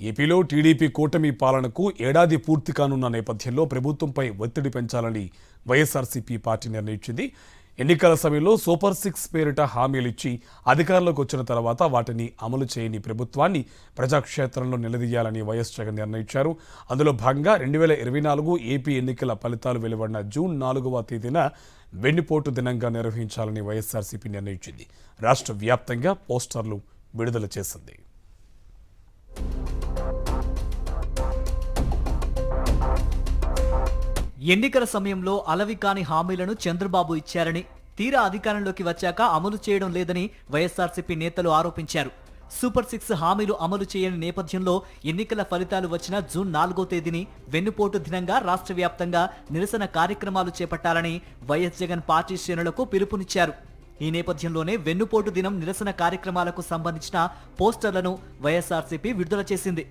ఏపీలో టీడీపీ కూటమి పాలనకు ఏడాది పూర్తి కానున్న నేపథ్యంలో ప్రభుత్వంపై ఒత్తిడి పెంచాలని వైఎస్ఆర్సీపీ పార్టీ నిర్ణయించింది. ఎన్నికల సమయంలో సూపర్ 6 పేరిట హామీలిచ్చి అధికారంలోకి వచ్చిన తర్వాత వాటిని అమలు చేయని ప్రభుత్వాన్ని ప్రజాక్షేత్రంలో నిలదీయాలని వైఎస్ జగన్ నిర్ణయించారు. అందులో భాగంగా 2024 ఏపీ ఎన్నికల ఫలితాలు వెలువడిన జూన్ 4వ తేదీన వెన్నుపోటు దినంగా నిర్వహించాలని వైఎస్ఆర్సీపీ నిర్ణయించింది. రాష్ట్ర వ్యాప్తంగా పోస్టర్లు విడుదల చేసింది. ఎన్నికల సమయంలో అలవికాని హామీలను చంద్రబాబు ఇచ్చారని, తీరా అధికారంలోకి వచ్చాక అమలు చేయడం లేదని వైఎస్ఆర్సీపీ నేతలు ఆరోపించారు. సూపర్ 6 హామీలు అమలు చేయని నేపథ్యంలో ఎన్నికల ఫలితాలు వచ్చిన జూన్ 4వ తేదీని వెన్నుపోటు దినంగా రాష్ట్ర వ్యాప్తంగా నిరసన కార్యక్రమాలు చేపట్టాలని వైఎస్ జగన్ పార్టీ శ్రేణులకు పిలుపునిచ్చారు. ఈ నేపథ్యంలోనే వెన్నుపోటు దినం నిరసన కార్యక్రమాలకు సంబంధించిన పోస్టర్లను వైఎస్ఆర్సీపీ విడుదల చేసింది.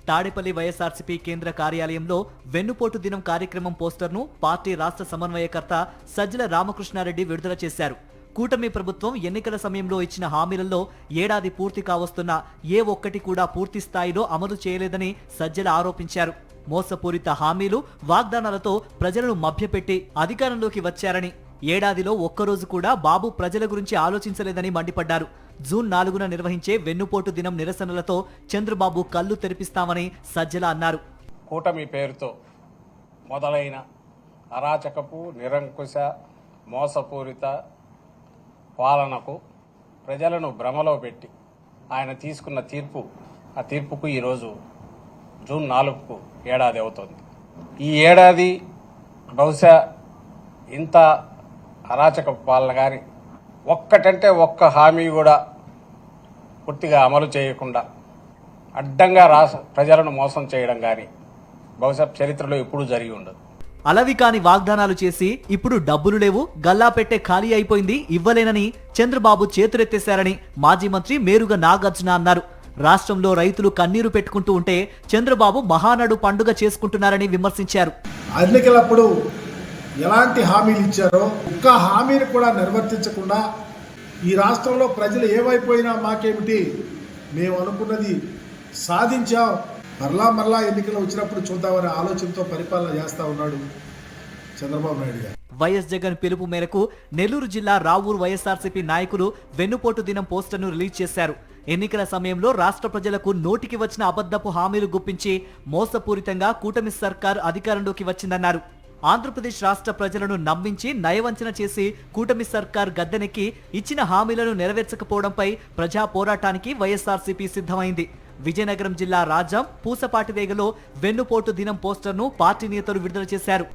తాడేపల్లి వైఎస్ఆర్సీపీ కేంద్ర కార్యాలయంలో వెన్నుపోటు దినం కార్యక్రమం పోస్టర్ను పార్టీ రాష్ట్ర సమన్వయకర్త సజ్జల రామకృష్ణారెడ్డి విడుదల చేశారు. కూటమి ప్రభుత్వం ఎన్నికల సమయంలో ఇచ్చిన హామీలలో ఏడాది పూర్తి కావస్తున్న ఏ ఒక్కటి కూడా పూర్తి స్థాయిలో అమలు చేయలేదని సజ్జల ఆరోపించారు. మోసపూరిత హామీలు, వాగ్దానాలతో ప్రజలను మభ్యపెట్టి అధికారంలోకి వచ్చారని, ఏడాదిలో ఒక్కరోజు కూడా బాబు ప్రజల గురించి ఆలోచించలేదని మండిపడ్డారు. జూన్ 4న నిర్వహించే వెన్నుపోటు దినం నిరసనలతో చంద్రబాబు కళ్ళు తెరిపిస్తామని సజ్జల అన్నారు. కూటమి పేరుతో మొదలైన అరాచకపు, నిరంకుశ, మోసపూరిత పాలనకు ప్రజలను భ్రమలో పెట్టి ఆయన తీసుకున్న ఆ తీర్పుకు ఈరోజు జూన్ 4కు ఏడాది అవుతుంది. ఈ ఏడాది బహుశా ఇంత అరాచక పాలన కానీ ఒక్కటంటే ఒక్క హామీ కూడా పూర్తిగా అమలు చేయకుండా అడ్డంగా ప్రజలను మోసం చేయడం కానీ బహుశా చరిత్రలో ఎప్పుడూ జరిగి ఉండదు. అలవికాని వాగ్దానాలు చేసి ఇప్పుడు డబ్బులు లేవు, గల్లా పెట్టే ఖాళీ అయిపోయింది, ఇవ్వలేనని చంద్రబాబు చేతులెత్తేశారని మాజీ మంత్రి మేరుగ నాగార్జున అన్నారు. రాష్ట్రంలో రైతులు కన్నీరు పెట్టుకుంటూ ఉంటే చంద్రబాబు మహానాడు పండుగ చేసుకుంటున్నారని విమర్శించారు. ఎన్నికలప్పుడు ఎలాంటి హామీలు ఇచ్చారో ఒక్క హామీని కూడా నిర్వర్తించకుండా ఈ రాష్ట్రంలో ప్రజలు ఏమైపోయినా మాకేమిటి, మేము అనుకున్నది సాధించాం, మరలా ఎన్నికలు వచ్చినప్పుడు చూద్దామనే ఆలోచనతో పరిపాలన చేస్తా ఉన్నాడు చంద్రబాబు నాయుడు గారు. వైఎస్ జగన్ పిలుపు మేరకు నెల్లూరు జిల్లా రావూరు వైఎస్ఆర్సీపీ నాయకులు వెన్నుపోటు దినం పోస్టర్ను రిలీజ్ చేశారు. ఎన్నికల సమయంలో రాష్ట్ర ప్రజలకు నోటికి వచ్చిన అబద్ధపు హామీలు గుప్పించి మోసపూరితంగా కూటమి సర్కార్ అధికారంలోకి వచ్చిందన్నారు. ఆంధ్రప్రదేశ్ రాష్ట్ర ప్రజలను నమ్మించి నయవంచన చేసి కూటమి సర్కార్ గద్దెనెక్కి ఇచ్చిన హామీలను నెరవేర్చకపోవడంపై ప్రజా పోరాటానికి వైఎస్ఆర్సీపీ సిద్ధమైంది. విజయనగరం జిల్లా రాజాం, పూసపాటిరేగలో వెన్నుపోటు దినం పోస్టర్ను పార్టీ నేతలు విడుదల చేశారు.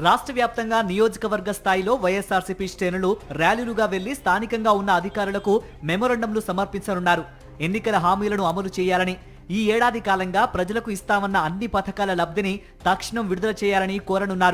రాష్ట్ర వ్యాప్తంగా నియోజకవర్గ స్థాయిలో వైఎస్ఆర్సీపీ శ్రేణులు ర్యాలీలుగా వెళ్లి స్థానికంగా ఉన్న అధికారులకు మెమోరండంలు సమర్పించనున్నారు. ఎన్నికల హామీలను అమలు చేయాలని, ఈ ఏడాది కాలంగా ప్రజలకు ఇస్తామన్న అన్ని పథకాల లబ్ధిని తక్షణం విడుదల చేయాలని కోరనున్నారు.